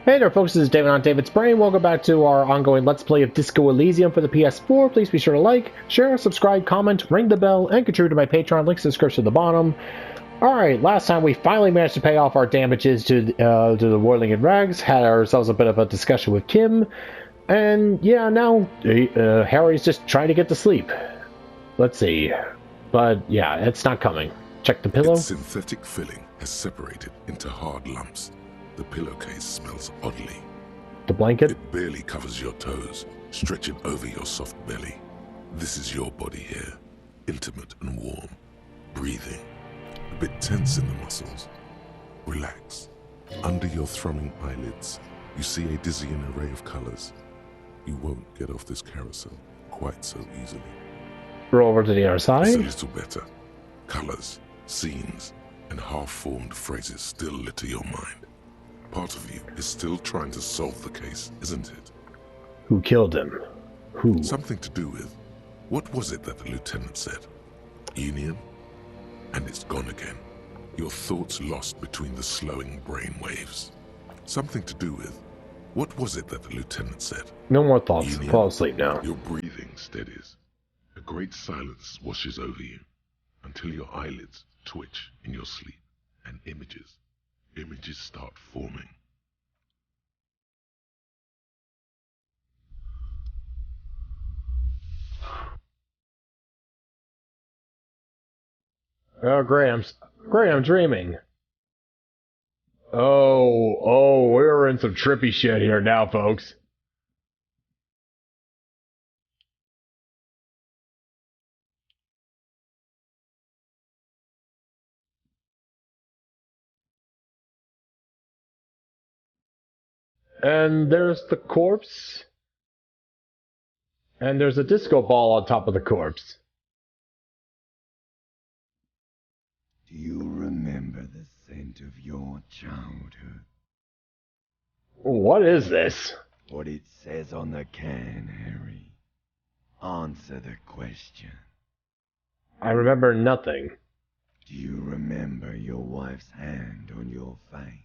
Hey there folks, this is David on David's Brain. Welcome back to our ongoing Let's Play of Disco Elysium for the PS4. Please be sure to like, share, subscribe, comment, ring the bell, and contribute to my Patreon. Links in the description at the bottom. Alright, last time we finally managed to pay off our damages to the Whirling in Rags. Had ourselves a bit of a discussion with Kim. And yeah, now Harry's just trying to get to sleep. Let's see. But yeah, it's not coming. Check the pillow. Its synthetic filling has separated into hard lumps. The pillowcase smells oddly. The blanket? It barely covers your toes, stretching over your soft belly. This is your body here, intimate and warm, breathing, a bit tense in the muscles. Relax. Under your thrumming eyelids, you see a dizzying array of colors. You won't get off this carousel quite so easily. Roll over to the other side. It's a little better. Colors, scenes, and half-formed phrases still litter your mind. Part of you is still trying to solve the case, isn't it? Who killed him? Who? Something to do with, what was it that the lieutenant said? Union? And it's gone again. Your thoughts lost between the slowing brain waves. Something to do with, what was it that the lieutenant said? No more thoughts. Union. Fall asleep now. Your breathing steadies. A great silence washes over you until your eyelids twitch in your sleep and images start forming. Oh, great! I'm dreaming. Oh, we're in some trippy shit here now, folks. And there's the corpse. And there's a disco ball on top of the corpse. Do you remember the scent of your childhood? What is this? What it says on the can, Harry. Answer the question. I remember nothing. Do you remember your wife's hand on your face?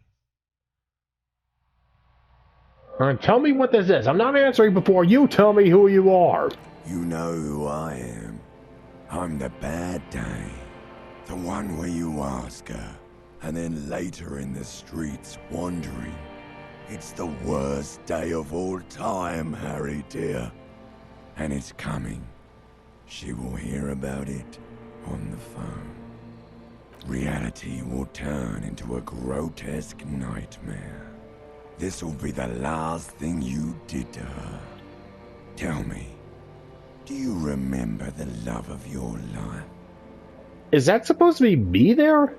Tell me what this is. I'm not answering before you tell me who you are. You know who I am. I'm the bad day. The one where you ask her, and then later in the streets wandering. It's the worst day of all time, Harry dear. And it's coming. She will hear about it on the phone. Reality will turn into a grotesque nightmare. This will be the last thing you did to her. Tell me, do you remember the love of your life? Is that supposed to be me there?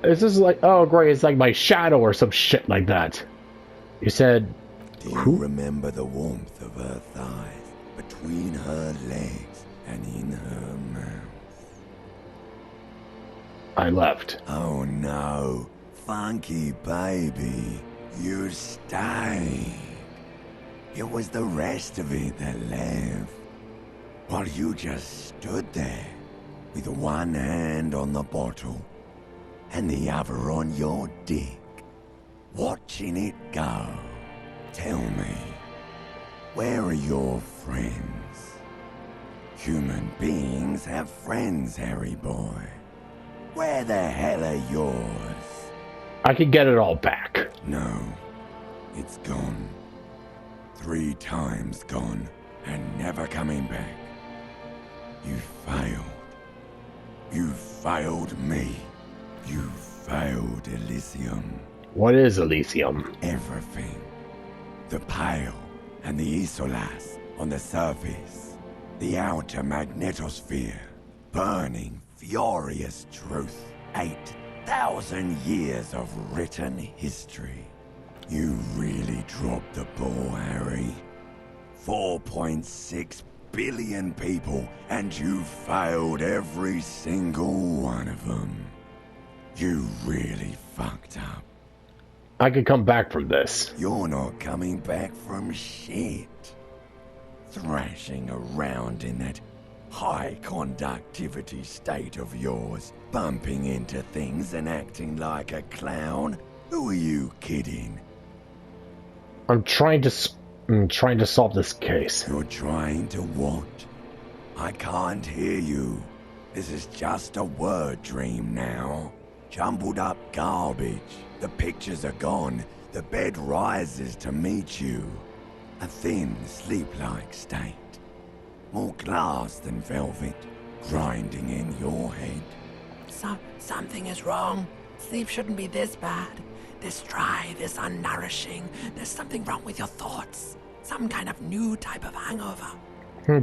Is this like, oh great, it's like my shadow or some shit like that. You said, do you remember the warmth of her thighs, between her legs and in her mouth? I left. Oh no, funky baby. You stayed. It was the rest of it that left. While you just stood there, with one hand on the bottle, and the other on your dick, watching it go. Tell me, where are your friends? Human beings have friends, Harry boy. Where the hell are yours? I could get it all back. No, it's gone. 3 times gone, and never coming back. You failed. You failed me. You failed Elysium. What is Elysium? Everything. The Pale and the Isolas on the surface. The outer magnetosphere. Burning, furious truth. 8,000 years of written history. You really dropped the ball, Harry. 4.6 billion people, and you failed every single one of them. You really fucked up. I could come back from this. You're not coming back from shit. Thrashing around in that high conductivity state of yours, bumping into things and acting like a clown? Who are you kidding? I'm trying to solve this case. You're trying to what? I can't hear you. This is just a word dream now. Jumbled up garbage. The pictures are gone. The bed rises to meet you. A thin, sleep-like state. More glass than velvet, grinding in your head. Something is wrong. Sleep shouldn't be this bad. This dry, this unnourishing. There's something wrong with your thoughts. Some kind of new type of hangover.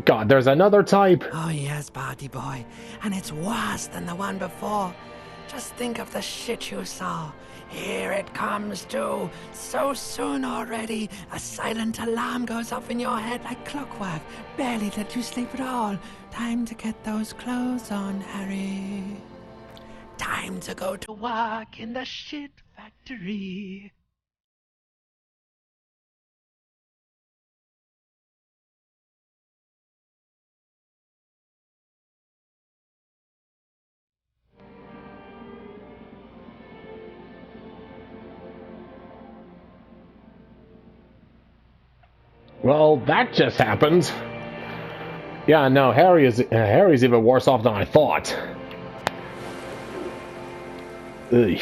God, there's another type. Oh yes, party boy. And it's worse than the one before. Just think of the shit you saw. Here it comes too. So soon already. A silent alarm goes off in your head like clockwork. Barely let you sleep at all. Time to get those clothes on, Harry. Time to go to work in the shit factory. Well, that just happened. Yeah, no, Harry's even worse off than I thought. Ugh.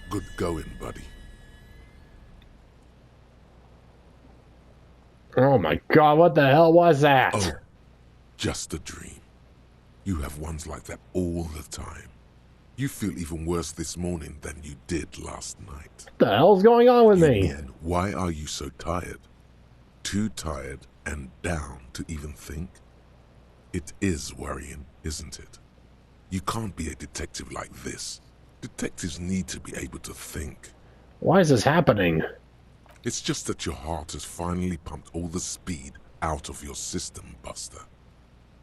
Good going, buddy. Oh my god, what the hell was that? Oh, just a dream. You have ones like that all the time. You feel even worse this morning than you did last night. What the hell's going on with You me? mean, why are you so tired? Too tired and down to even think? It is worrying, isn't it? You can't be a detective like this. Detectives need to be able to think. Why is this happening? It's just that your heart has finally pumped all the speed out of your system, Buster.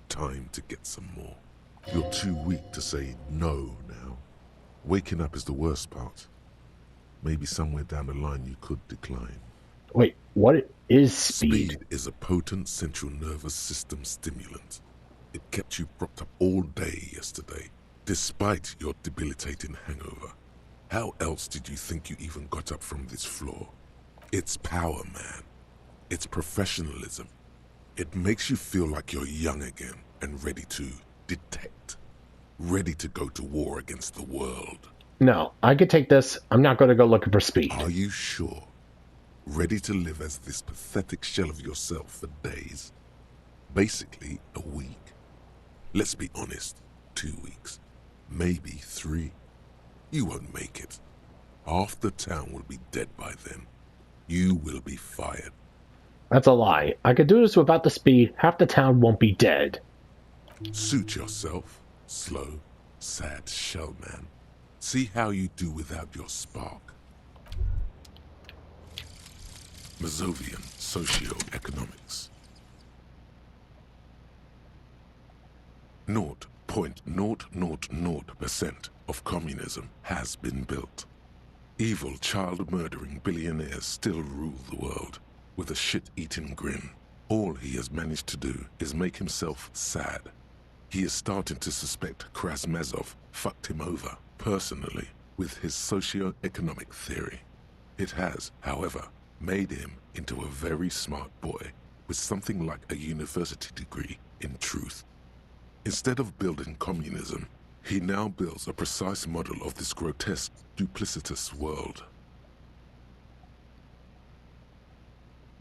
Time to get some more. You're too weak to say no now. Waking up is the worst part. Maybe somewhere down the line you could decline. Wait, what is speed? Speed is a potent central nervous system stimulant. It kept you propped up all day yesterday, despite your debilitating hangover. How else did you think you even got up from this floor? It's power, man. It's professionalism. It makes you feel like you're young again and ready to detect. Ready to go to war against the world. No, I could take this. I'm not going to go looking for speed. Are you sure? Ready to live as this pathetic shell of yourself for days? Basically, a week. Let's be honest, 2 weeks. Maybe 3. You won't make it. Half the town will be dead by then. You will be fired. That's a lie. I could do this without the speed. Half the town won't be dead. Suit yourself, slow, sad shell man. See how you do without your spark. Mazovian Socioeconomics. 0.000% of communism has been built. Evil, child-murdering billionaires still rule the world with a shit-eating grin. All he has managed to do is make himself sad. He is starting to suspect Krasmazov fucked him over, personally, with his socio-economic theory. It has, however, made him into a very smart boy with something like a university degree in truth. Instead of building communism, he now builds a precise model of this grotesque, duplicitous world.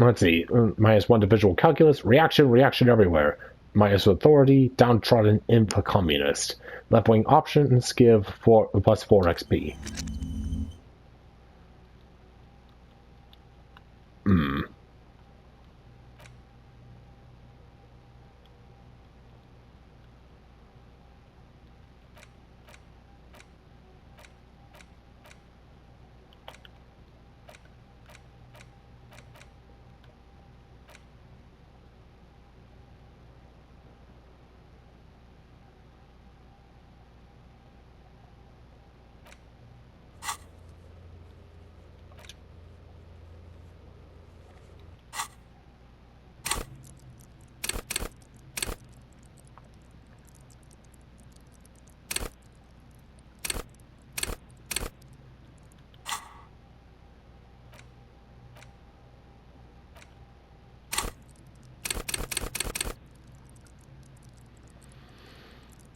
Let's see. -1 to visual calculus. Reaction everywhere. -, authority. Downtrodden info-communist. Left-wing options give +4 XP.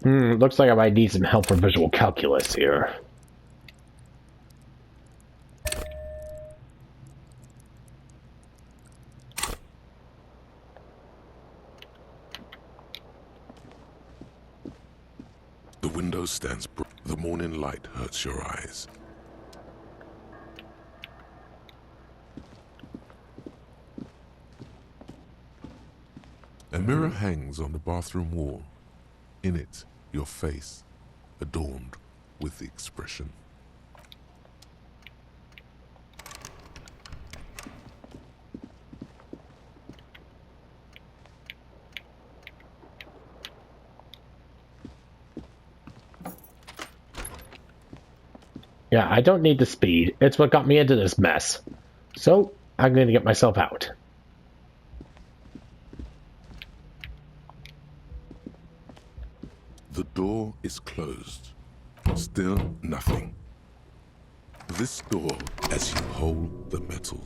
Looks like I might need some help for visual calculus here. The window stands bright. The morning light hurts your eyes. A mirror hangs on the bathroom wall. In it, your face, adorned with the expression. Yeah, I don't need the speed. It's what got me into this mess. So, I'm going to get myself out. The door is closed. Still nothing. This door, as you hold the metal.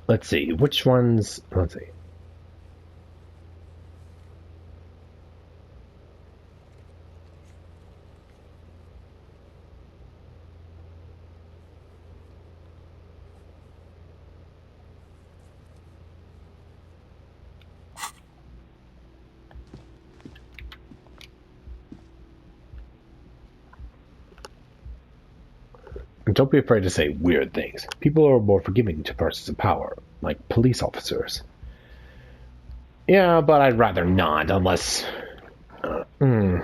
Let's see, which ones... Let's see. And don't be afraid to say weird things. People are more forgiving to persons in power, like police officers. Yeah, but I'd rather not, unless... Yeah,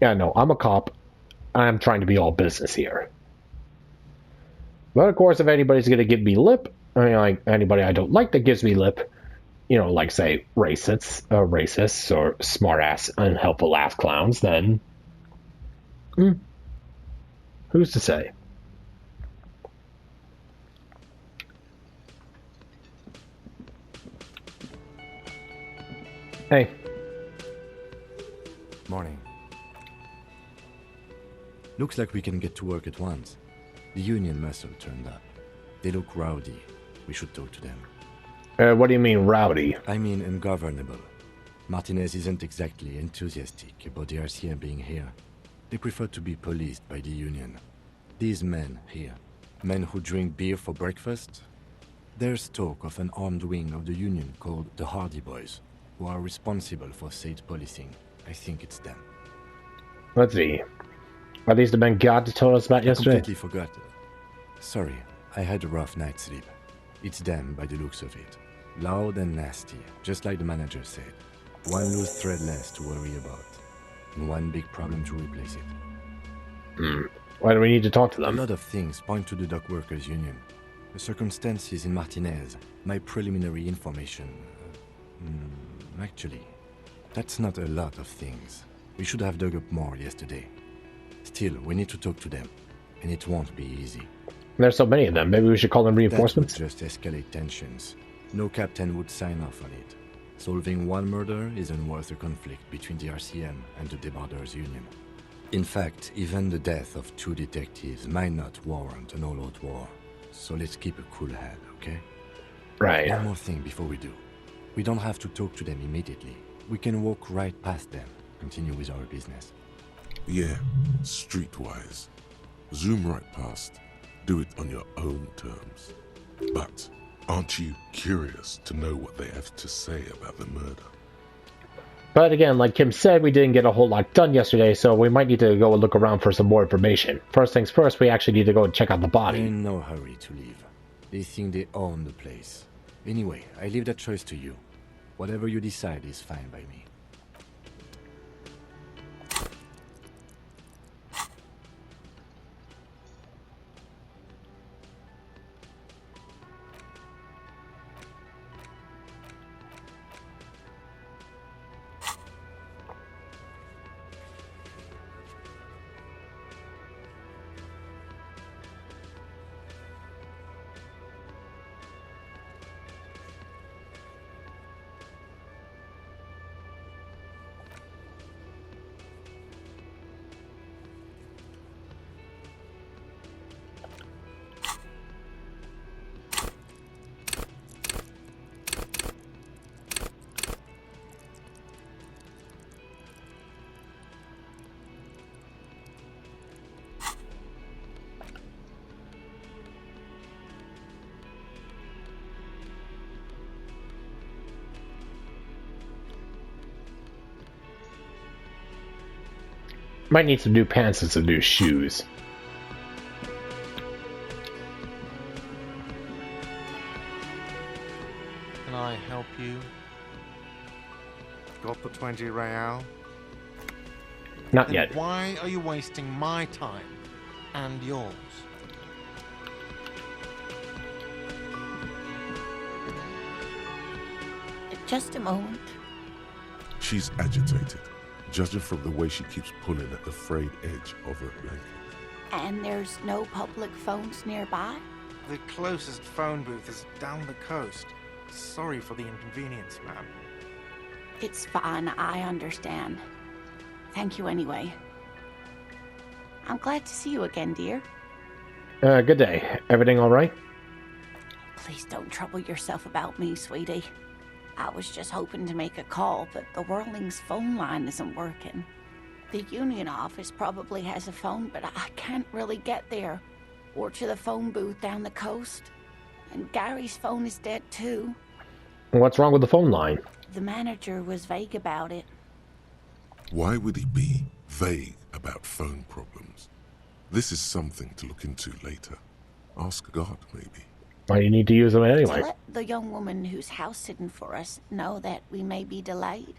no, I'm a cop. I'm trying to be all business here. But of course, if anybody's going to give me lip, I mean, like, anybody I don't like that gives me lip, you know, like, say, racists or smart-ass, unhelpful ass clowns, then... who's to say? Hey. Morning. Looks like we can get to work at once. The union must have turned up. They look rowdy. We should talk to them. What do you mean, rowdy? I mean ungovernable. Martinez isn't exactly enthusiastic about the RCM being here. They prefer to be policed by the union. These men here, men who drink beer for breakfast, there's talk of an armed wing of the union called the Hardy Boys, who are responsible for state policing. I think it's them. Let's see. Are these the men God told us about yesterday? I completely forgot. Sorry, I had a rough night's sleep. It's them by the looks of it. Loud and nasty, just like the manager said. One loose thread less to worry about, and one big problem to replace it. Why do we need to talk to A them? lot of things point to the dock workers union. The circumstances in Martinez, my preliminary information. Actually, that's not a lot of things. We should have dug up more yesterday. Still, we need to talk to them, and it won't be easy. There's so many of them. Maybe we should call them reinforcements? That would just escalate tensions. No captain would sign off on it. Solving one murder isn't worth a conflict between the RCM and the Debarders Union. In fact, even the death of 2 detectives might not warrant an all-out war. So let's keep a cool head, okay? Right. One more thing before we do. We don't have to talk to them immediately. We can walk right past them, continue with our business. Yeah, streetwise. Zoom right past. Do it on your own terms. But aren't you curious to know what they have to say about the murder? But again, like Kim said, we didn't get a whole lot done yesterday, so we might need to go and look around for some more information. First things first, we actually need to go and check out the We're body. in no hurry to leave. They think they own the place. Anyway, I leave that choice to you. Whatever you decide is fine by me. Might need some new pants and some new shoes. Can I help you? Got the 20 real? Not Then yet. why are you wasting my time and yours? Just a moment. She's agitated, judging from the way she keeps pulling at the frayed edge of her blanket. And there's no public phones nearby? The closest phone booth is down the coast. Sorry for the inconvenience, ma'am. It's fine, I understand. Thank you anyway. I'm glad to see you again, dear. Good day. Everything all right? Please don't trouble yourself about me, sweetie. I was just hoping to make a call, but the Whirling's phone line isn't working. The Union office probably has a phone, but I can't really get there. Or to the phone booth down the coast. And Gary's phone is dead too. What's wrong with the phone line? The manager was vague about it. Why would he be vague about phone problems? This is something to look into later. Ask God, maybe. Why do you need to use them To anyway? let the young woman who's house-sitting for us know that we may be delayed.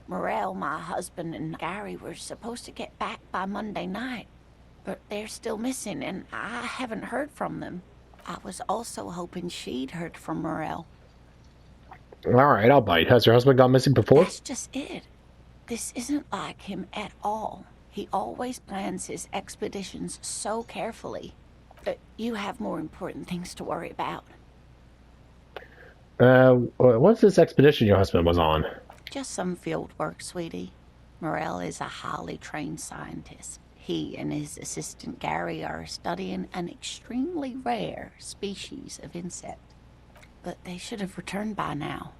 Morel, my husband, and Gary were supposed to get back by Monday night, but they're still missing, and I haven't heard from them. I was also hoping she'd heard from Morel. Alright, I'll bite. Has your husband gone missing before? That's just it. This isn't like him at all. He always plans his expeditions so carefully. You have more important things to worry about. What's this expedition your husband was on? Just some field work, sweetie. Morel is a highly trained scientist. He and his assistant Gary are studying an extremely rare species of insect. But they should have returned by now.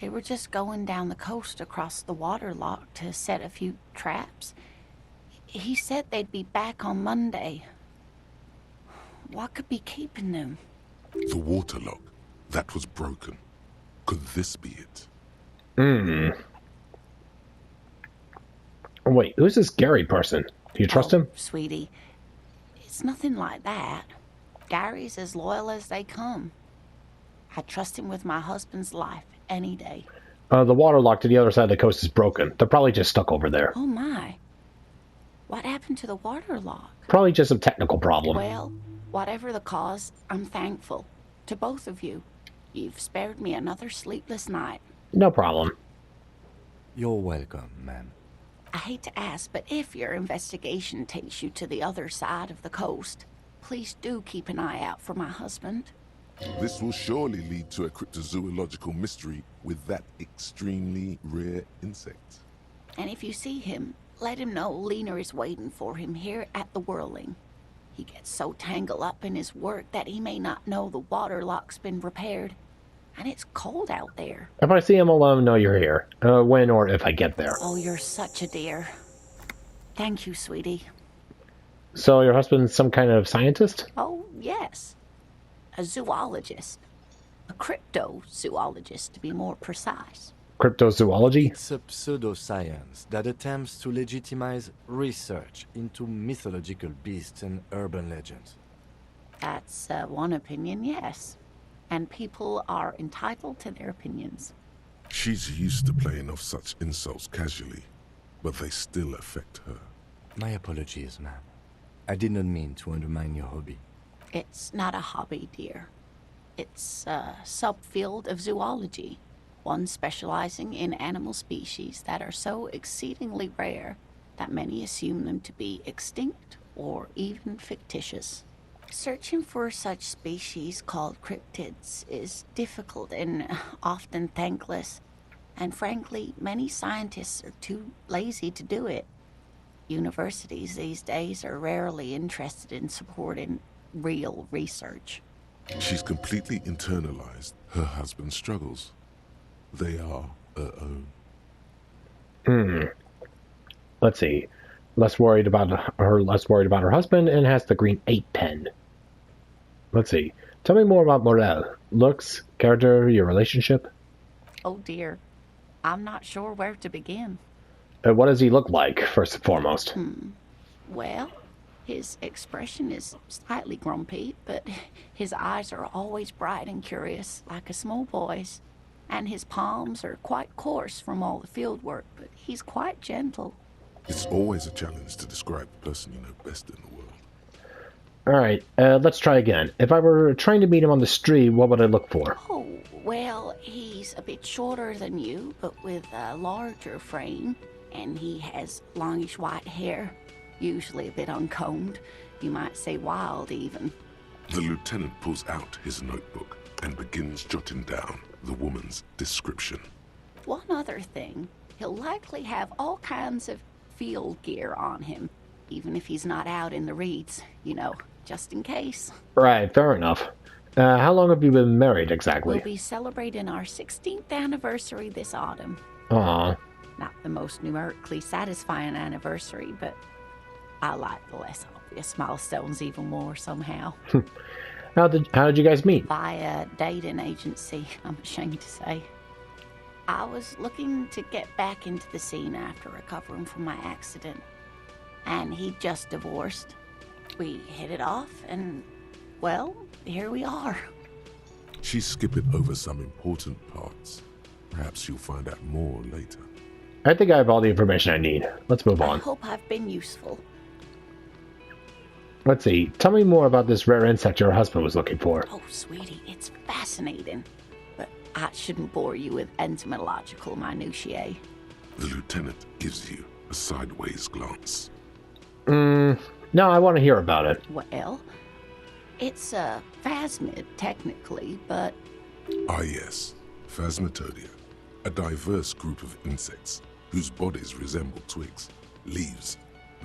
They were just going down the coast across the water lock to set a few traps. He said they'd be back on Monday. What could be keeping them? The water lock. That was broken. Could this be it? Wait, who's this Gary person? Do you trust him? Sweetie, it's nothing like that. Gary's as loyal as they come. I trust him with my husband's life any day. The water lock to the other side of the coast is broken. They're probably just stuck over there. Oh my. What happened to the water lock? Probably just some technical problem. Well, whatever the cause, I'm thankful. To both of you. You've spared me another sleepless night. No problem. You're welcome, ma'am. I hate to ask, but if your investigation takes you to the other side of the coast, please do keep an eye out for my husband. This will surely lead to a cryptozoological mystery with that extremely rare insect. And if you see him, let him know Lena is waiting for him here at the Whirling. He gets so tangled up in his work that he may not know the water lock's been repaired. And it's cold out there. If I see him, I'll let him know you're here. When or if I get there. Oh, you're such a dear. Thank you, sweetie. So your husband's some kind of scientist? Oh, yes. A zoologist. A cryptozoologist, to be more precise. cryptozoology? It's a pseudoscience that attempts to legitimize research into mythological beasts and urban legends. That's one opinion, yes. And people are entitled to their opinions. She's used to playing off such insults casually, but they still affect her. My apologies, ma'am. I did not mean to undermine your hobby. It's not a hobby, dear. It's a subfield of zoology, one specializing in animal species that are so exceedingly rare that many assume them to be extinct or even fictitious. Searching for such species called cryptids is difficult and often thankless, and frankly, many scientists are too lazy to do it. Universities these days are rarely interested in supporting real research. She's completely internalized her husband's struggles. They are her own. Let's see. Less worried about her husband, and has the green 8 pen. Let's see. Tell me more about Morel. Looks, character, your relationship. Oh dear. I'm not sure where to begin. What does he look like, first and foremost? Well, his expression is slightly grumpy, but his eyes are always bright and curious, like a small boy's. And his palms are quite coarse from all the field work, but he's quite gentle. It's always a challenge to describe the person you know best in the world. Alright, let's try again. If I were trying to meet him on the street, what would I look for? Oh, well, he's a bit shorter than you, but with a larger frame. And he has longish white hair, usually a bit uncombed. You might say wild, even. The lieutenant pulls out his notebook and begins jotting down the woman's description. One other thing, he'll likely have all kinds of field gear on him, even if he's not out in the reeds, you know, just in case. Right, fair enough. How long have you been married, exactly? We'll be celebrating our 16th anniversary this autumn. Aww. Not the most numerically satisfying anniversary, but I like the less obvious milestones even more somehow. How did you guys meet? Via dating agency, I'm ashamed to say. I was looking to get back into the scene after recovering from my accident, and he'd just divorced. We hit it off, and, well, here we are. She's skipping over some important parts. Perhaps you'll find out more later. I think I have all the information I need. Let's move I on. hope I've been useful. Let's see. Tell me more about this rare insect your husband was looking for. Oh, sweetie, it's fascinating. But I shouldn't bore you with entomological minutiae. The lieutenant gives you a sideways glance. No, I want to hear about it. Well, it's a phasmid, technically, but... Ah yes, Phasmatodia. A diverse group of insects whose bodies resemble twigs, leaves,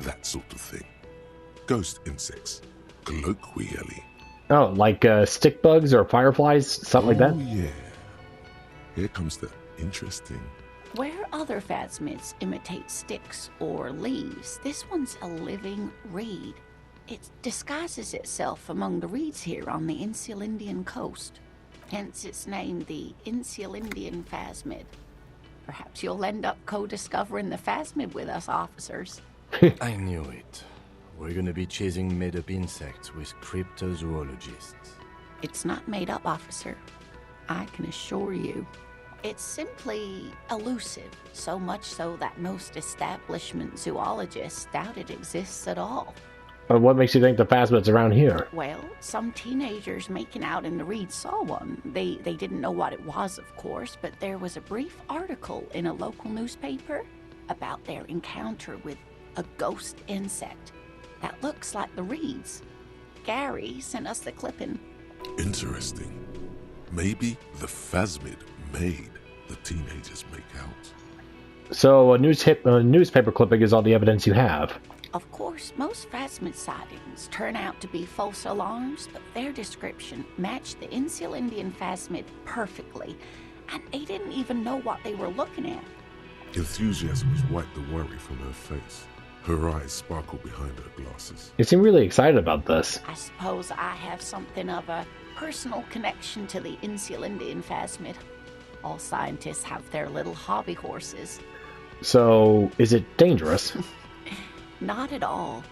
that sort of thing. Ghost insects, colloquially. Oh, like stick bugs or fireflies, something like that? Oh yeah. Here comes the interesting. Where other phasmids imitate sticks or leaves, this one's a living reed. It disguises itself among the reeds here on the Insulindian coast. Hence its name, the Insulindian phasmid. Perhaps you'll end up co-discovering the phasmid with us, officers. I knew it. We're gonna be chasing made-up insects with cryptozoologists. It's not made up, officer. I can assure you. It's simply elusive, so much so that most establishment zoologists doubt it exists at all. What makes you think the phasmid's around here? Well, some teenagers making out in the reeds saw one. They didn't know what it was, of course, but there was a brief article in a local newspaper about their encounter with a ghost insect that looks like the reeds. Gary sent us the clipping. Interesting. Maybe the phasmid made the teenagers make out. So a newspaper clipping is all the evidence you have. Of course, most phasmid sightings turn out to be false alarms, but their description matched the Insulindian phasmid perfectly, and they didn't even know what they were looking at. Enthusiasm has wiped the worry from her face. Her eyes sparkle behind her glasses. You seem really excited about this. I suppose I have something of a personal connection to the Insulindian phasmid. All scientists have their little hobby horses. So, is it dangerous? Not at all.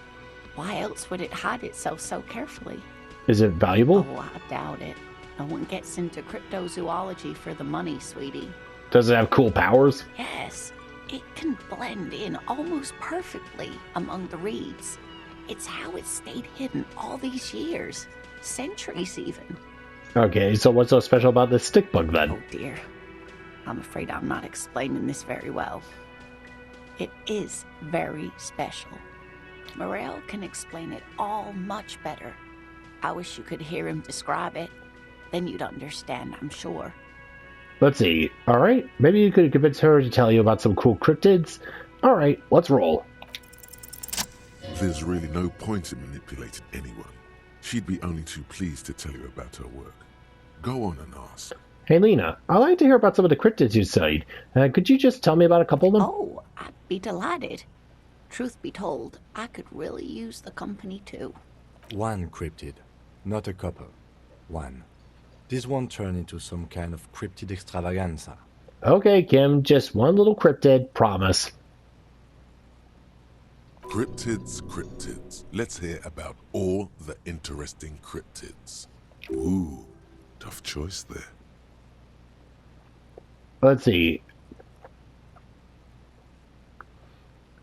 Why else would it hide itself so carefully? Is it valuable? Oh, I doubt it. No one gets into cryptozoology for the money, sweetie. Does it have cool powers? Yes, it can blend in almost perfectly among the reeds. It's how it stayed hidden all these years. Centuries, even. Okay, so what's so special about this stick bug then? Oh dear. I'm afraid I'm not explaining this very well. It is very special. Morel can explain it all much better. I wish you could hear him describe it. Then you'd understand, I'm sure. Let's see. Alright, maybe you could convince her to tell you about some cool cryptids. Alright, let's roll. There's really no point in manipulating anyone. She'd be only too pleased to tell you about her work. Go on and ask. Hey Lena, I'd like to hear about some of the cryptids you studied. Could you just tell me about a couple of them? Oh, I'd be delighted. Truth be told, I could really use the company too. One cryptid, not a couple. One. This won't turn into some kind of cryptid extravaganza. Okay, Kim, just one little cryptid, promise. Cryptids. Let's hear about all the interesting cryptids. Ooh, tough choice there. Let's see.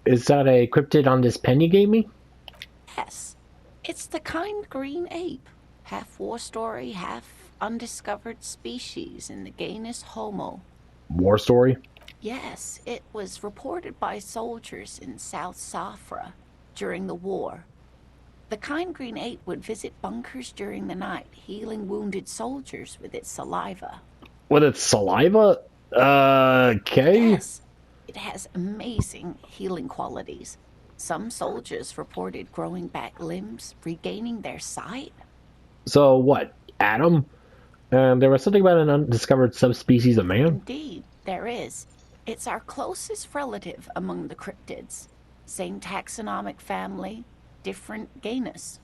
Is that a cryptid on this pen you gave me? Yes, it's the kind green ape. Half war story, half undiscovered species in the genus Homo. War story? Yes, it was reported by soldiers in South Safra during the war. The kind green ape would visit bunkers during the night, healing wounded soldiers with its saliva. With its saliva? Okay. Yes, it has amazing healing qualities. Some soldiers reported growing back limbs, regaining their sight. So what, Adam? There was something about an undiscovered subspecies of man? Indeed, there is. It's our closest relative among the cryptids. Same taxonomic family, different genus.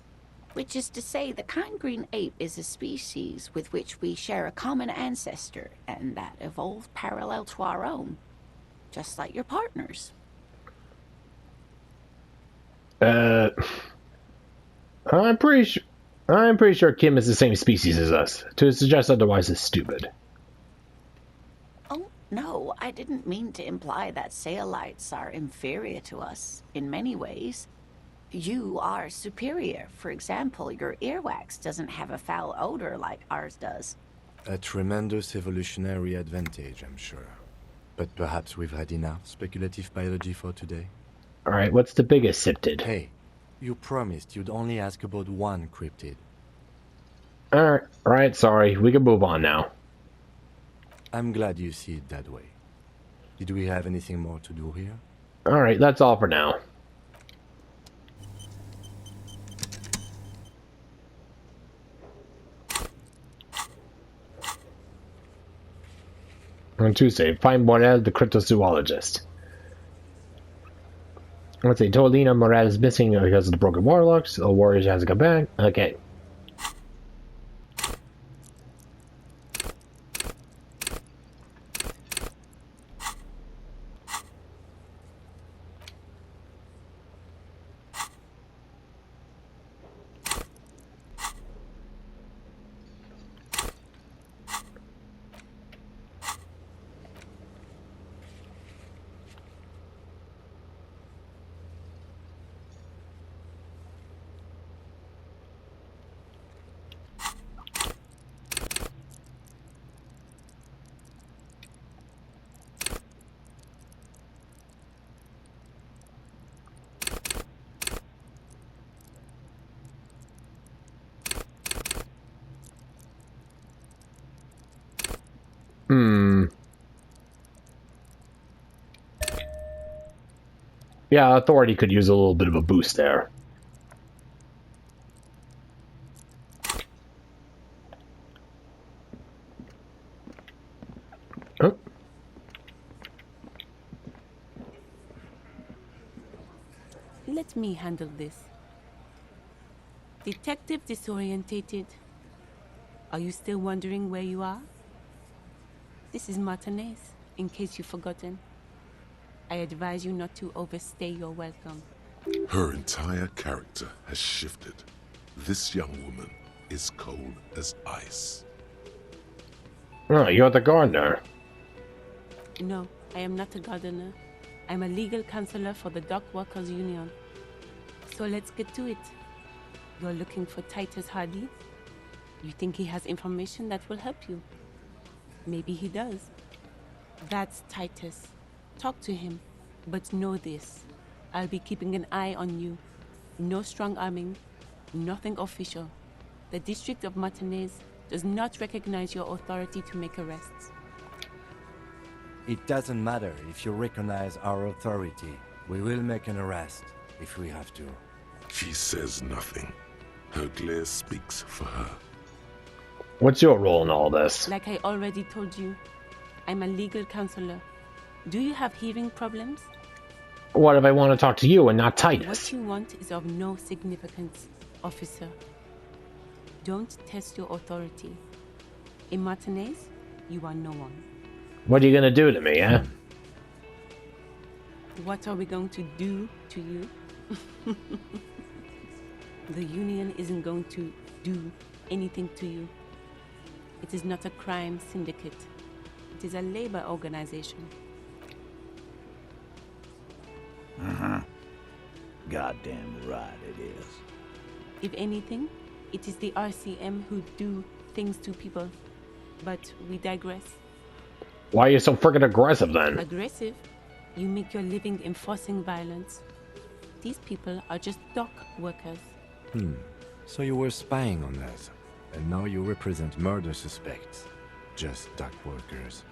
Which is to say, the kind green ape is a species with which we share a common ancestor, and that evolved parallel to our own. Just like your partners. I'm pretty sure Kim is the same species as us. To suggest otherwise is stupid. Oh, no, I didn't mean to imply that Saolites are inferior to us in many ways. You are superior. For example, your earwax doesn't have a foul odor like ours does. A tremendous evolutionary advantage, I'm sure. But perhaps we've had enough speculative biology for today. Alright, what's the biggest cryptid? Hey, you promised you'd only ask about one cryptid. Alright, sorry. We can move on now. I'm glad you see it that way. Did we have anything more to do here? Alright, that's all for now. On Tuesday, find Morel, the cryptozoologist. Let's see, Tolina Morel is missing because of the broken warlocks. The warriors has to come back. Okay. Yeah, Authority could use a little bit of a boost there. Oh. Let me handle this. Detective disorientated. Are you still wondering where you are? This is Martinez, in case you've forgotten. I advise you not to overstay your welcome. Her entire character has shifted. This young woman is cold as ice. Oh, you're the gardener. No, I am not a gardener. I'm a legal counselor for the Dock Workers Union. So let's get to it. You're looking for Titus Hardy? You think he has information that will help you? Maybe he does. That's Titus. Talk to him. But know this. I'll be keeping an eye on you. No strong arming. Nothing official. The District of Martinez does not recognize your authority to make arrests. It doesn't matter if you recognize our authority. We will make an arrest if we have to. She says nothing. Her glare speaks for her. What's your role in all this? Like I already told you, I'm a legal counselor. Do you have hearing problems? What if I want to talk to you and not Titus? What you want is of no significance, officer. Don't test your authority. In Martinez, you are no one. What are you gonna do to me, eh? What are we going to do to you? The union isn't going to do anything to you. It is not a crime syndicate. It is a labor organization. Goddamn right it is. If anything, it is the RCM who do things to people. But we digress. Why are you so friggin' aggressive then? Aggressive? You make your living enforcing violence. These people are just dock workers. So you were spying on us, and now you represent murder suspects. Just dock workers.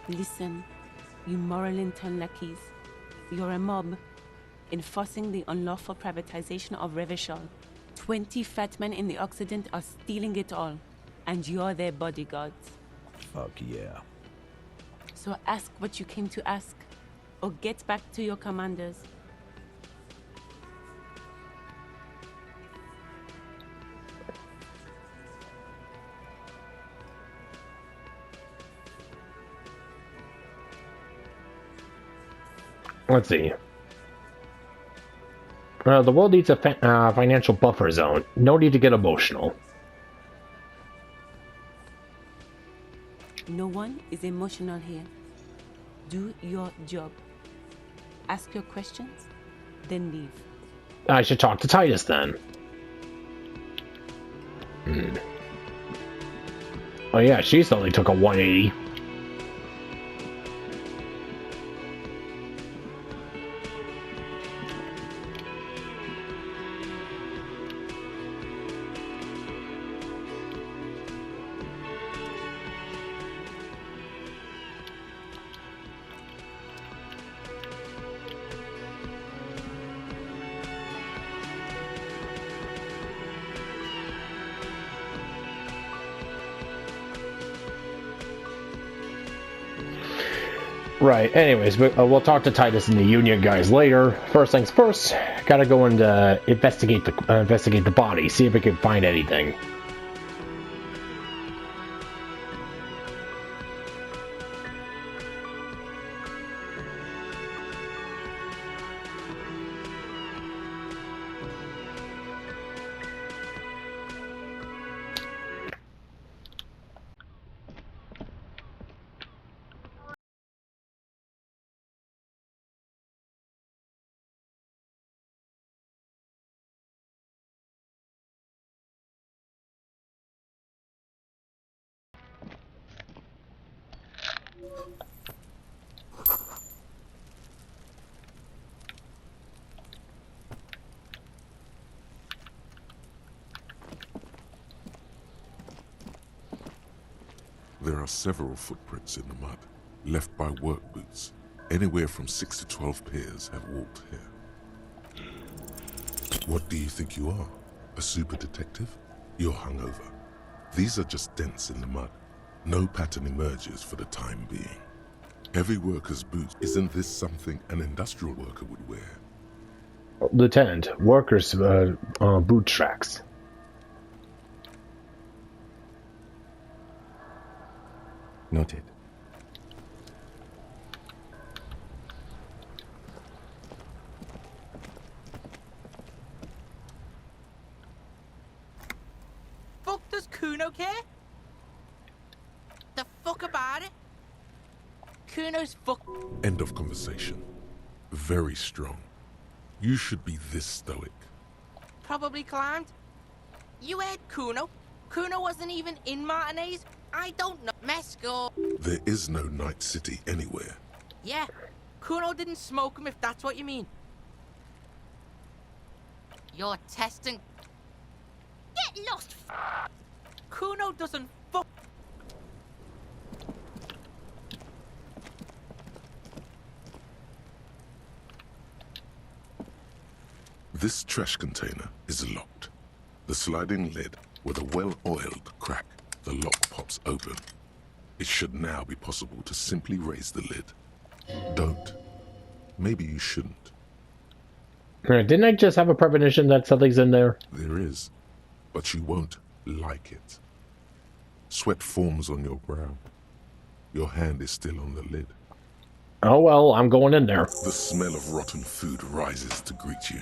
Listen, you moral intern lackeys. You're a mob, enforcing the unlawful privatization of Revachol. 20 fat men in the Occident are stealing it all, and you're their bodyguards. Fuck yeah. So ask what you came to ask, or get back to your commanders. Let's see. The world needs a financial buffer zone. No need to get emotional. No one is emotional here. Do your job. Ask your questions, then leave. I should talk to Titus then. Oh yeah, she suddenly took a 180. Right, anyways, we'll talk to Titus and the Union guys later. First things first, gotta go and investigate the body, see if we can find anything. There are several footprints in the mud, left by work boots. Anywhere from 6 to 12 pairs have walked here. What do you think you are? A super detective? You're hungover. These are just dents in the mud. No pattern emerges for the time being. Every worker's boot. Isn't this something an industrial worker would wear? Lieutenant, workers' boot tracks. Noted. Does Kuno care? The fuck about it? Kuno's fuck. End of conversation. Very strong. You should be this stoic. Probably climbed. You heard Kuno. Kuno wasn't even in Martinez. I don't know. Mesco. There is no Night City anywhere. Yeah. Kuno didn't smoke him if that's what you mean. You're testing. Get lost. Kuno doesn't fuck. This trash container is locked. The sliding lid with a well-oiled crack, the lock pops open. It should now be possible to simply raise the lid. Don't. Maybe you shouldn't. Didn't I just have a premonition that something's in there? There is, but you won't like it. Sweat forms on your brow. Your hand is still on the lid. Oh well, I'm going in there. The smell of rotten food rises to greet you.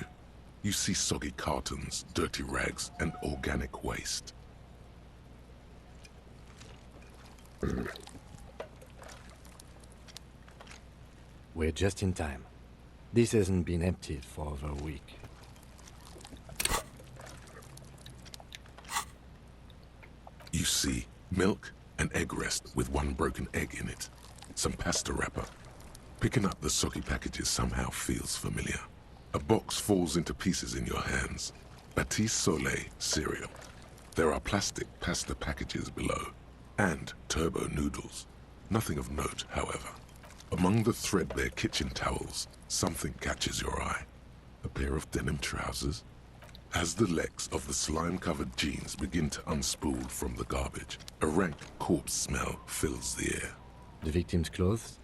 You see soggy cartons, dirty rags, and organic waste. We're just in time. This hasn't been emptied for over a week. You see milk and egg rest with one broken egg in it. Some pasta wrapper. Picking up the soggy packages somehow feels familiar. A box falls into pieces in your hands. Batiste Soleil cereal. There are plastic pasta packages below. And turbo noodles. Nothing of note, however. Among the threadbare kitchen towels, something catches your eye. A pair of denim trousers. As the legs of the slime-covered jeans begin to unspool from the garbage, a rank corpse smell fills the air. The victim's clothes?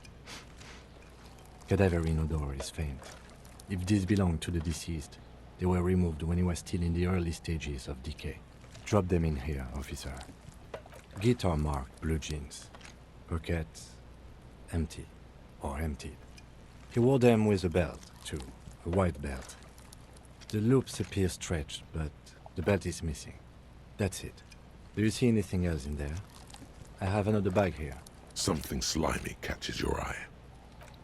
Cadaverine odor is faint. If these belong to the deceased, they were removed when he was still in the early stages of decay. Drop them in here, officer. Guitar-marked blue jeans. Pockets empty, or emptied. He wore them with a belt, too, a white belt. The loops appear stretched, but the belt is missing. That's it. Do you see anything else in there? I have another bag here. Something slimy catches your eye.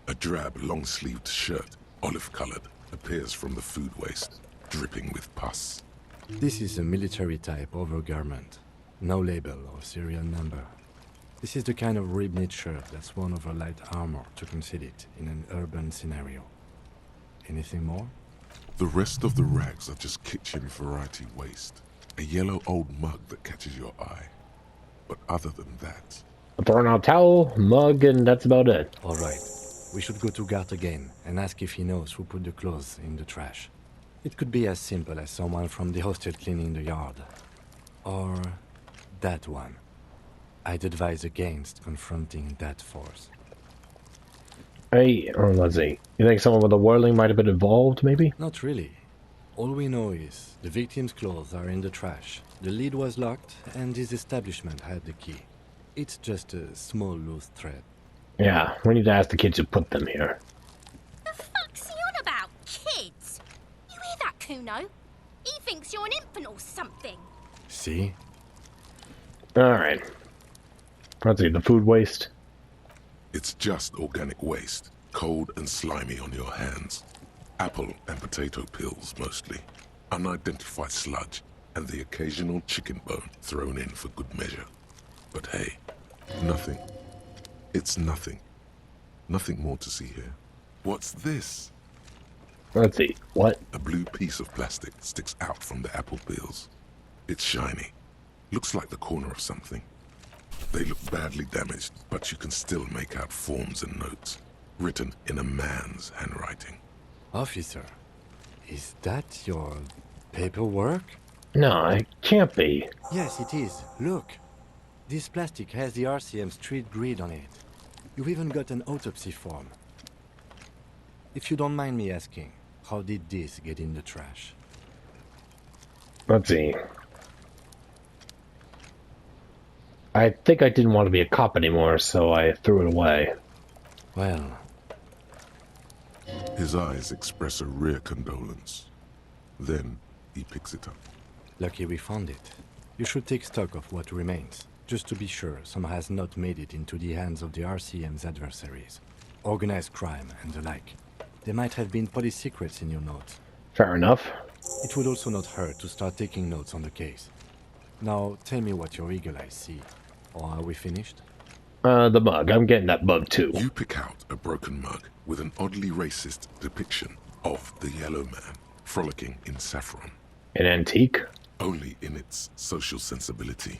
A drab, long-sleeved shirt, olive-colored, appears from the food waste, dripping with pus. This is a military-type overgarment. No label or serial number. This is the kind of rib-knit shirt that's worn over light armor to conceal it in an urban scenario. Anything more? The rest of the rags are just kitchen variety waste. A yellow old mug that catches your eye. But other than that... A thrown-out towel, mug, and that's about it. All right. We should go to Gart again and ask if he knows who put the clothes in the trash. It could be as simple as someone from the hostel cleaning the yard. Or that one. I'd advise against confronting that force. Hey, let's see. You think someone with a whirling might have been involved, maybe? Not really. All we know is the victim's clothes are in the trash. The lid was locked, and his establishment had the key. It's just a small loose thread. Yeah, we need to ask the kids who put them here. The fuck's he on about, kids? You hear that, Kuno? He thinks you're an infant or something. See? Alright. Let's see, the food waste. It's just organic waste, cold and slimy on your hands. Apple and potato peels, mostly. Unidentified sludge, and the occasional chicken bone thrown in for good measure. But hey, nothing. It's nothing. Nothing more to see here. What's this? Let's see, what? A blue piece of plastic sticks out from the apple peels. It's shiny. Looks like the corner of something. They look badly damaged, but you can still make out forms and notes, written in a man's handwriting. Officer, is that your paperwork? No, it can't be. Yes, it is. Look. This plastic has the RCM street grid on it. You've even got an autopsy form. If you don't mind me asking, how did this get in the trash? Let's see. I think I didn't want to be a cop anymore, so I threw it away. Well... His eyes express a rare condolence. Then he picks it up. Lucky we found it. You should take stock of what remains, just to be sure some has not made it into the hands of the RCM's adversaries. Organized crime and the like. There might have been police secrets in your notes. Fair enough. It would also not hurt to start taking notes on the case. Now, tell me what your eagle eyes see. Or are we finished? The mug. I'm getting that mug too. You pick out a broken mug with an oddly racist depiction of the Yellow Man frolicking in saffron. An antique? Only in its social sensibility.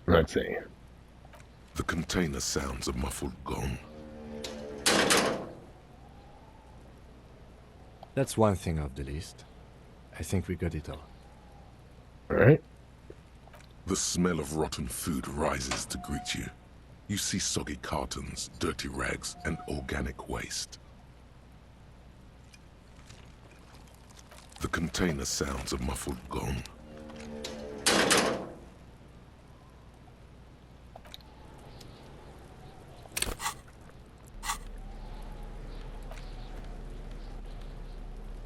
Let's see. The container sounds a muffled gong. That's one thing off the list. I think we got it all. Alright. The smell of rotten food rises to greet you. You see soggy cartons, dirty rags, and organic waste. The container sounds a muffled gong.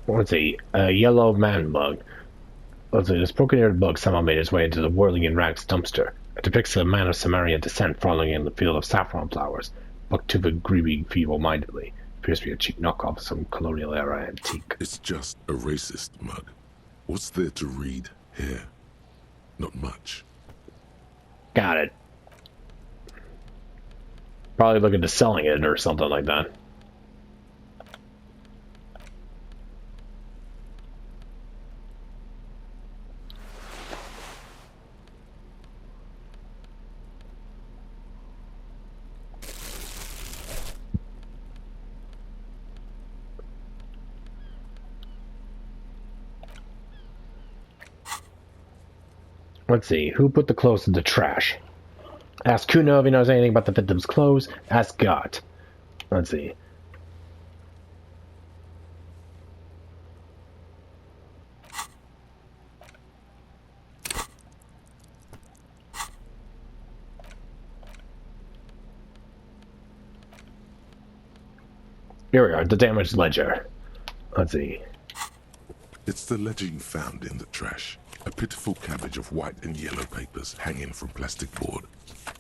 Let's see. A yellow man mug. Let's see. This broken-eared bug somehow made his way into the whirling in rags dumpster. It depicts a man of Sumerian descent falling in the field of saffron flowers. Buck took a grieving feeble-mindedly. Appears to be a cheap knockoff of some colonial-era antique. It's just a racist mug. What's there to read here? Not much. Got it. Probably looking to selling it or something like that. Let's see, who put the clothes in the trash? Ask Kuno if he knows anything about the victim's clothes. Ask God. Let's see. Here we are, the damaged ledger. Let's see. It's the ledger you found in the trash. A pitiful cabbage of white and yellow papers hanging from plastic board,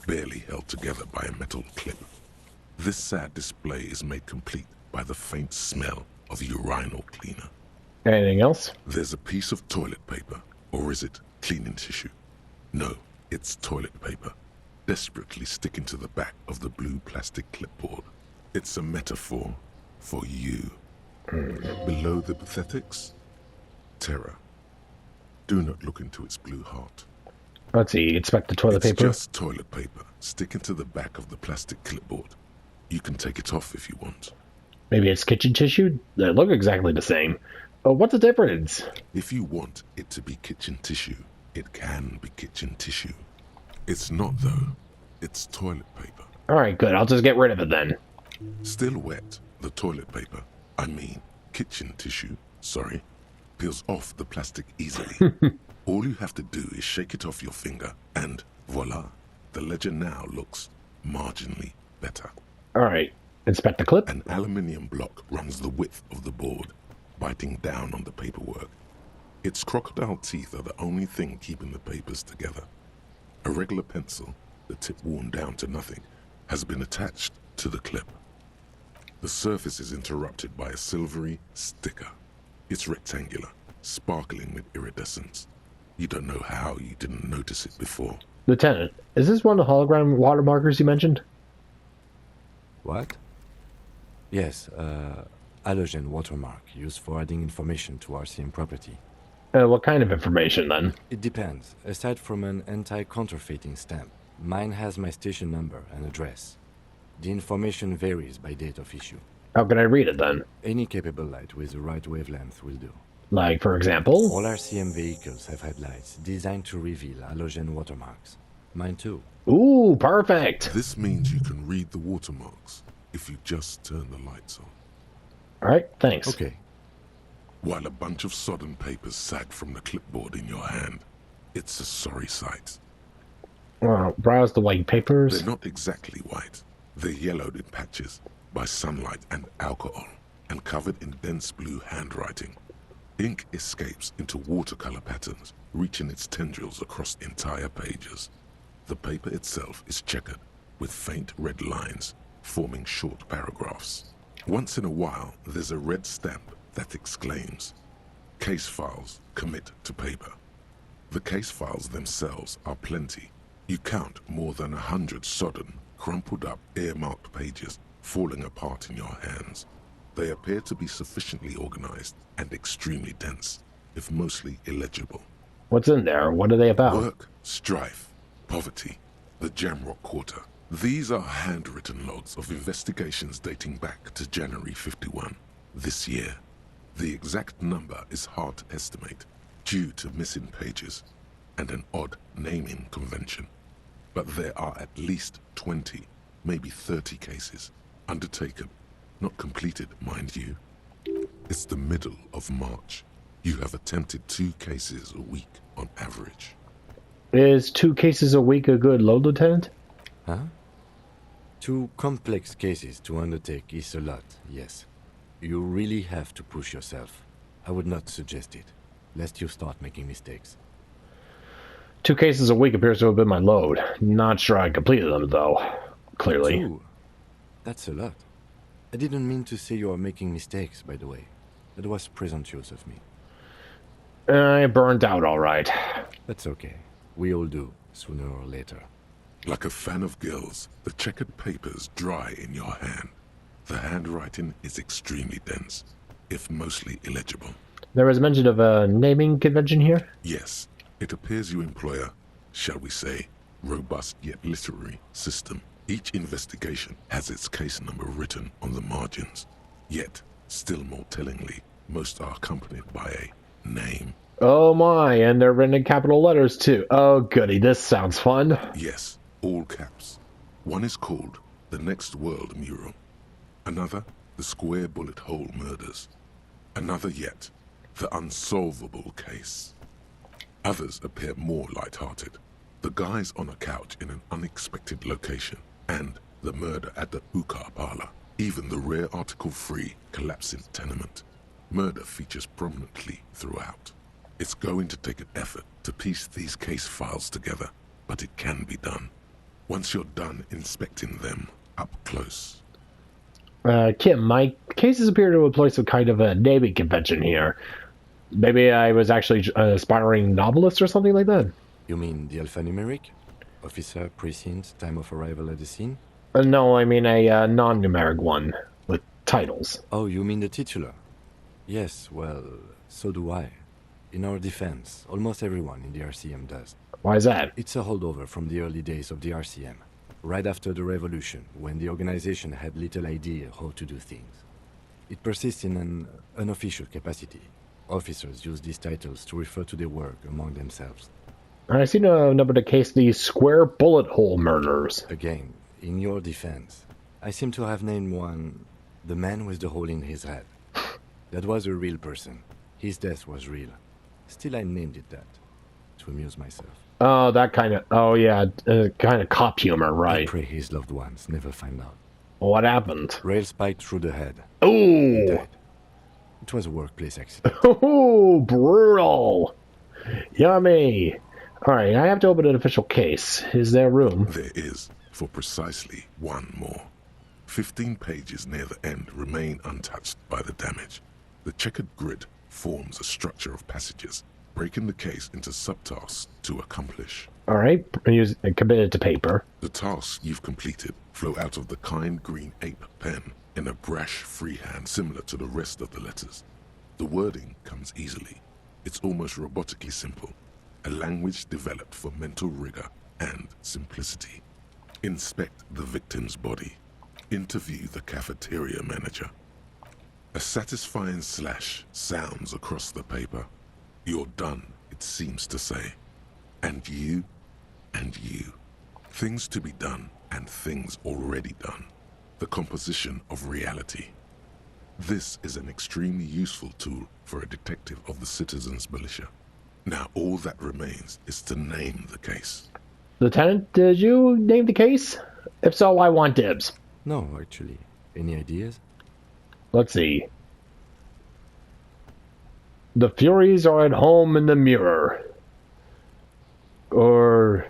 barely held together by a metal clip. This sad display is made complete by the faint smell of urinal cleaner. Anything else? There's a piece of toilet paper, or is it cleaning tissue? No, it's toilet paper, desperately sticking to the back of the blue plastic clipboard. It's a metaphor for you. Below the pathetics, terror. Do not look into its blue heart. Let's see, inspect the toilet paper. It's just toilet paper, sticking to the back of the plastic clipboard. You can take it off if you want. Maybe it's kitchen tissue? They look exactly the same. But what's the difference? If you want it to be kitchen tissue, it can be kitchen tissue. It's not, though. It's toilet paper. Alright, good. I'll just get rid of it then. Still wet, the toilet paper, kitchen tissue, sorry, peels off the plastic easily. All you have to do is shake it off your finger, and voila, the ledger now looks marginally better. Alright, inspect the clip. An aluminium block runs the width of the board, biting down on the paperwork. Its crocodile teeth are the only thing keeping the papers together. A regular pencil, the tip worn down to nothing, has been attached to the clip. The surface is interrupted by a silvery sticker. It's rectangular, sparkling with iridescence. You don't know how you didn't notice it before. Lieutenant, is this one of the hologram watermarkers you mentioned? What? Yes, halogen watermark, used for adding information to RCM property. What kind of information, then? It depends. Aside from an anti-counterfeiting stamp, mine has my station number and address. The information varies by date of issue. How can I read it, then? Any capable light with the right wavelength will do. Like, for example? All RCM vehicles have headlights designed to reveal halogen watermarks. Mine too. Ooh, perfect! This means you can read the watermarks if you just turn the lights on. Alright, thanks. Okay. While a bunch of sodden papers sag from the clipboard in your hand, it's a sorry sight. Browse the white papers. They're not exactly white. They're yellowed in patches by sunlight and alcohol, and covered in dense blue handwriting. Ink escapes into watercolor patterns, reaching its tendrils across entire pages. The paper itself is checkered, with faint red lines, forming short paragraphs. Once in a while, there's a red stamp that exclaims, "Case files commit to paper." The case files themselves are plenty. You count more than 100 sodden, crumpled up, earmarked pages falling apart in your hands. They appear to be sufficiently organized and extremely dense, if mostly illegible. What's in there? What are they about? Work, strife, poverty, the Jamrock Quarter. These are handwritten logs of investigations dating back to January 51, this year. The exact number is hard to estimate due to missing pages and an odd naming convention. But there are at least 20, maybe 30 cases undertaken, not completed, mind you. It's the middle of March. You have attempted 2 cases a week on average. Is 2 cases a week a good load, Lieutenant? Huh? 2 complex cases to undertake is a lot, yes. You really have to push yourself. I would not suggest it, lest you start making mistakes. 2 cases a week appears to have been my load. Not sure I completed them, though. Clearly. 2? That's a lot. I didn't mean to say you are making mistakes, by the way. That was presumptuous of me. I burned out all right. That's okay. We all do, sooner or later. Like a fan of gills, the checkered papers dry in your hand. The handwriting is extremely dense, if mostly illegible. There was mention of a naming convention here? Yes, it appears you employ a, shall we say, robust yet literary system. Each investigation has its case number written on the margins. Yet, still more tellingly, most are accompanied by a name. Oh my, and they're written in capital letters too. Oh goody, this sounds fun. Yes, all caps. One is called The Next World Mural. Another, The Square Bullet Hole Murders. Another yet, The Unsolvable Case. Others appear more light-hearted. The guys on a couch in an unexpected location, and the murder at the hookah parlor. Even the rare article-free collapsing tenement. Murder features prominently throughout. It's going to take an effort to piece these case files together, but it can be done. Once you're done inspecting them up close. Kim, my cases appear to employ some kind of a naming convention here. Maybe I was actually an aspiring novelist or something like that? You mean the alphanumeric? Officer, precinct, time of arrival at the scene? No, I mean a non-numeric one, with titles. Oh, you mean the titular? Yes, well, so do I. In our defense, almost everyone in the RCM does. Why is that? It's a holdover from the early days of the RCM, right after the revolution, when the organization had little idea how to do things. It persists in an unofficial capacity. Officers use these titles to refer to their work among themselves. I seem to have numbered the case the Square Bullet Hole Murders. Again, in your defense, I seem to have named one the man with the hole in his head. That was a real person. His death was real. Still, I named it that, to amuse myself. Oh, that kind of... Oh, yeah, kind of cop humor, right. I pray his loved ones never find out. What happened? Rail spiked through the head. Ooh! He died. It was a workplace accident. Ooh, brutal! Yummy! Alright, I have to open an official case. Is there room? There is, for precisely one more. 15 pages near the end remain untouched by the damage. The checkered grid forms a structure of passages, breaking the case into subtasks to accomplish. Alright, committed to paper. The tasks you've completed flow out of the kind green ape pen in a brash freehand similar to the rest of the letters. The wording comes easily. It's almost robotically simple, a language developed for mental rigor and simplicity. Inspect the victim's body. Interview the cafeteria manager. A satisfying slash sounds across the paper. You're done, it seems to say. And you, and you. Things to be done and things already done. The composition of reality. This is an extremely useful tool for a detective of the citizens' militia. Now all that remains is to name the case. Lieutenant, did you name the case? If so, I want dibs. No, actually. Any ideas? Let's see. The Furies are at home in the mirror. Or,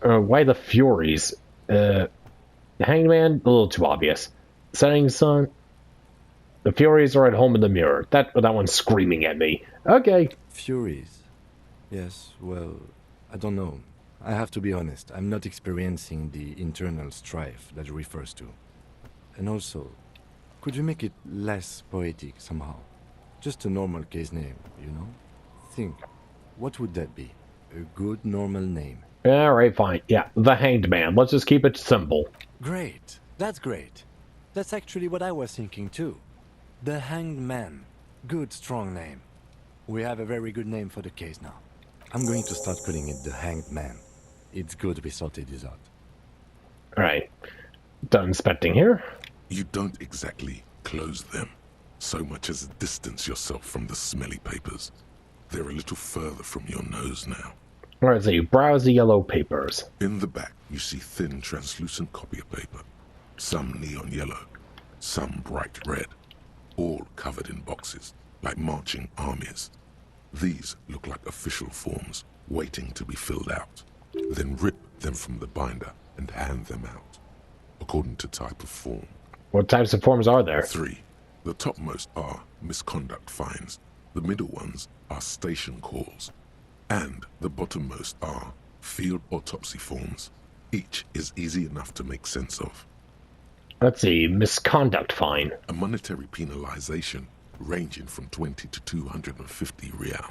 why the Furies? Hangman, a little too obvious. Setting Sun. The Furies are at home in the mirror. That one's screaming at me. Okay. Furies? Yes, well, I don't know. I have to be honest, I'm not experiencing the internal strife that it refers to. And also, could you make it less poetic somehow? Just a normal case name, you know? Think, what would that be? A good normal name. Alright, fine. Yeah, the Hanged Man. Let's just keep it simple. Great. That's great. That's actually what I was thinking too. The Hanged Man. Good, strong name. We have a very good name for the case now. I'm going to start calling it the Hanged Man. It's good we sorted this out. Alright. Done inspecting here. You don't exactly close them, so much as distance yourself from the smelly papers. They're a little further from your nose now. Alright, so you browse the yellow papers. In the back, you see thin, translucent copy of paper. Some neon yellow, some bright red, all covered in boxes, like marching armies. These look like official forms, waiting to be filled out. Then rip them from the binder and hand them out, according to type of form. What types of forms are there? 3. The topmost are misconduct fines. The middle ones are station calls. And the bottommost are field autopsy forms. Each is easy enough to make sense of. Let's see, misconduct fine. A monetary penalization ranging from 20 to 250 real.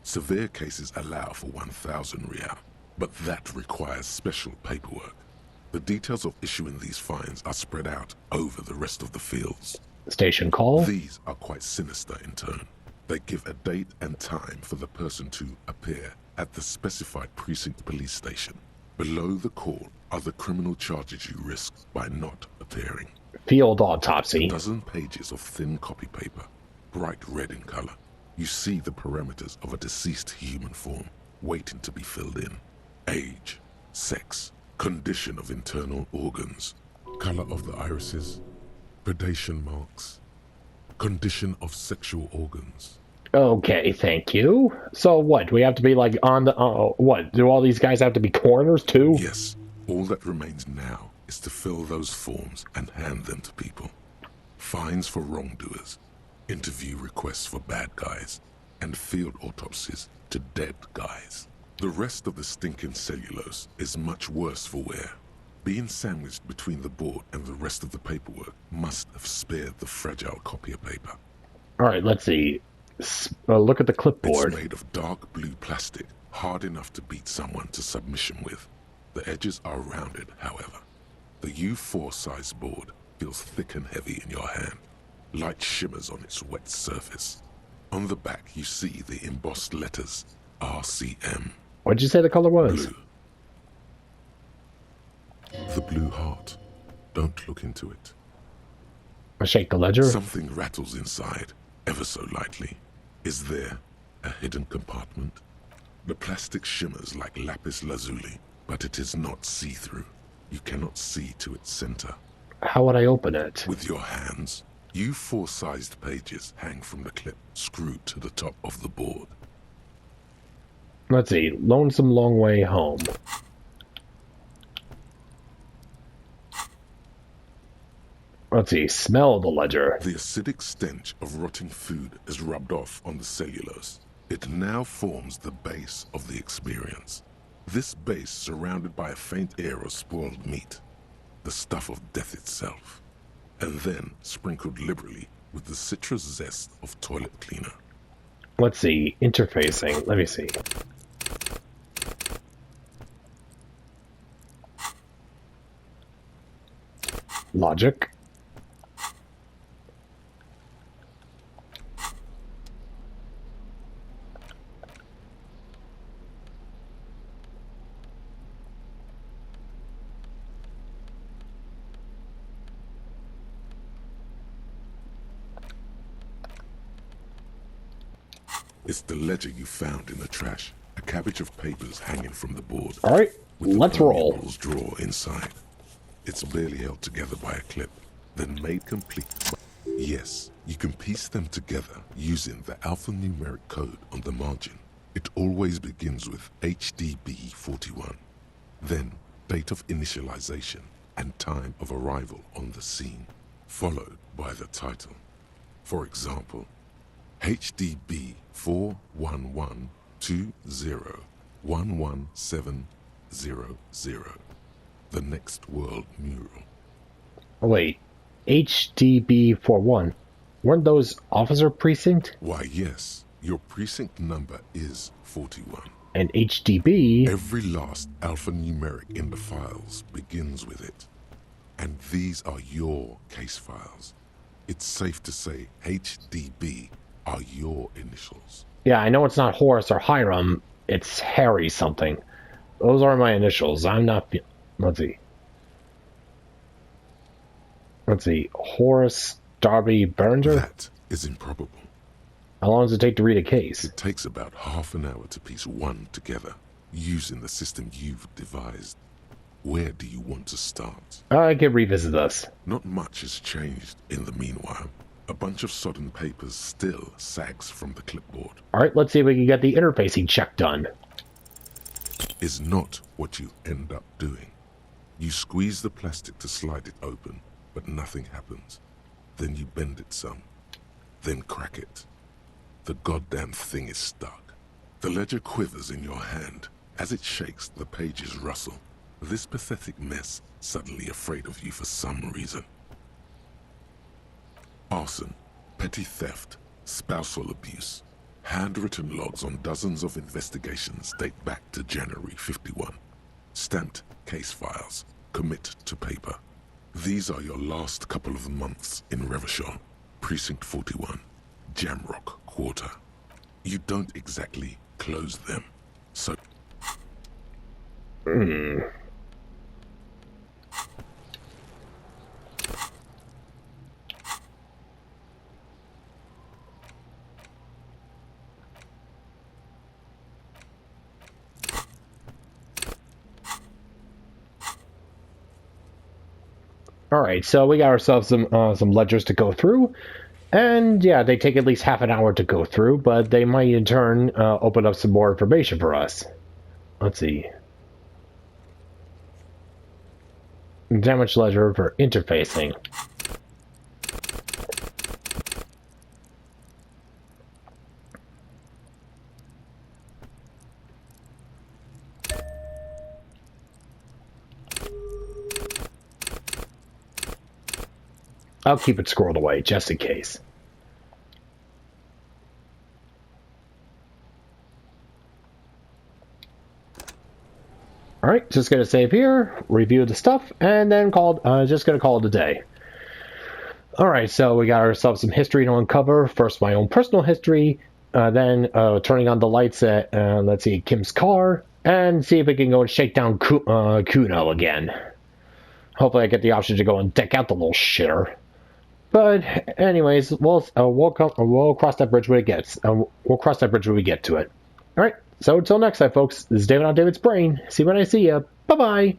Severe cases allow for 1,000 real, but that requires special paperwork. The details of issuing these fines are spread out over the rest of the fields. Station call? These are quite sinister in turn. They give a date and time for the person to appear at the specified precinct police station. Below the call are the criminal charges you risk by not appearing. Field autopsy. A dozen pages of thin copy paper, bright red in color. You see the parameters of a deceased human form waiting to be filled in. Age, sex, condition of internal organs, color of the irises, predation marks, condition of sexual organs. Okay, thank you. So what, do we have to be like on the, what, do all these guys have to be coroners too? Yes, all that remains now is to fill those forms and hand them to people. Fines for wrongdoers, interview requests for bad guys, and field autopsies to dead guys. The rest of the stinking cellulose is much worse for wear. Being sandwiched between the board and the rest of the paperwork must have spared the fragile copy of paper. Alright, let's see. Look at the clipboard. It's made of dark blue plastic, hard enough to beat someone to submission with. The edges are rounded, however. The U4 size board feels thick and heavy in your hand. Light shimmers on its wet surface. On the back, you see the embossed letters, RCM. What'd you say the color was? Blue. The blue heart. Don't look into it. I shake the ledger. Something rattles inside, ever so lightly. Is there a hidden compartment? The plastic shimmers like lapis lazuli, but it is not see-through. You cannot see to its center. How would I open it? With your hands. U4-sized pages hang from the clip, screwed to the top of the board. Let's see. Lonesome Long Way Home. Let's see. Smell the ledger. The acidic stench of rotting food is rubbed off on the cellulose. It now forms the base of the experience. This base surrounded by a faint air of spoiled meat, the stuff of death itself, and then sprinkled liberally with the citrus zest of toilet cleaner. Let's see. Interfacing. Let me see. Logic. It's the ledger you found in the trash. A cabbage of papers hanging from the board. All right, let's roll. With the drawer inside. It's barely held together by a clip, then made complete. Yes, you can piece them together using the alphanumeric code on the margin. It always begins with HDB41, then date of initialization and time of arrival on the scene, followed by the title. For example, HDB 41120111700, the next world mural. Wait, HDB41. Weren't those officer precinct? Why, yes, your precinct number is 41. And HDB... Every last alphanumeric in the files begins with it. And these are your case files. It's safe to say HDB are your initials. Yeah, I know it's not Horace or Hiram. It's Harry something. Those are my initials. I'm not... Let's see. Horace Darby Berger? That is improbable. How long does it take to read a case? It takes about half an hour to piece one together, using the system you've devised. Where do you want to start? I can revisit this. Not much has changed in the meanwhile. A bunch of sodden papers still sags from the clipboard. Alright, let's see if we can get the interfacing check done. Is not what you end up doing. You squeeze the plastic to slide it open, but nothing happens. Then you bend it some, then crack it. The goddamn thing is stuck. The ledger quivers in your hand. As it shakes, the pages rustle. This pathetic mess suddenly afraid of you for some reason. Arson, petty theft, spousal abuse. Handwritten logs on dozens of investigations date back to January 51. Stamped case files, commit to paper. These are your last couple of months in Revachol, Precinct 41, Jamrock Quarter. You don't exactly close them, so... Alright, so we got ourselves some ledgers to go through. And yeah, they take at least half an hour to go through, but they might in turn open up some more information for us. Let's see. Damage ledger for interfacing. I'll keep it squirreled away, just in case. Alright, just gonna save here, review the stuff, and then just gonna call it a day. Alright, so we got ourselves some history to uncover. First, my own personal history, then turning on the lights at, let's see, Kim's car, and see if we can go and shake down Kuno again. Hopefully I get the option to go and deck out the little shitter. But anyways, we'll cross that bridge when it gets. We'll cross that bridge when we get to it. All right. So until next time, folks. This is David on David's Brain. See you when I see ya. Bye bye.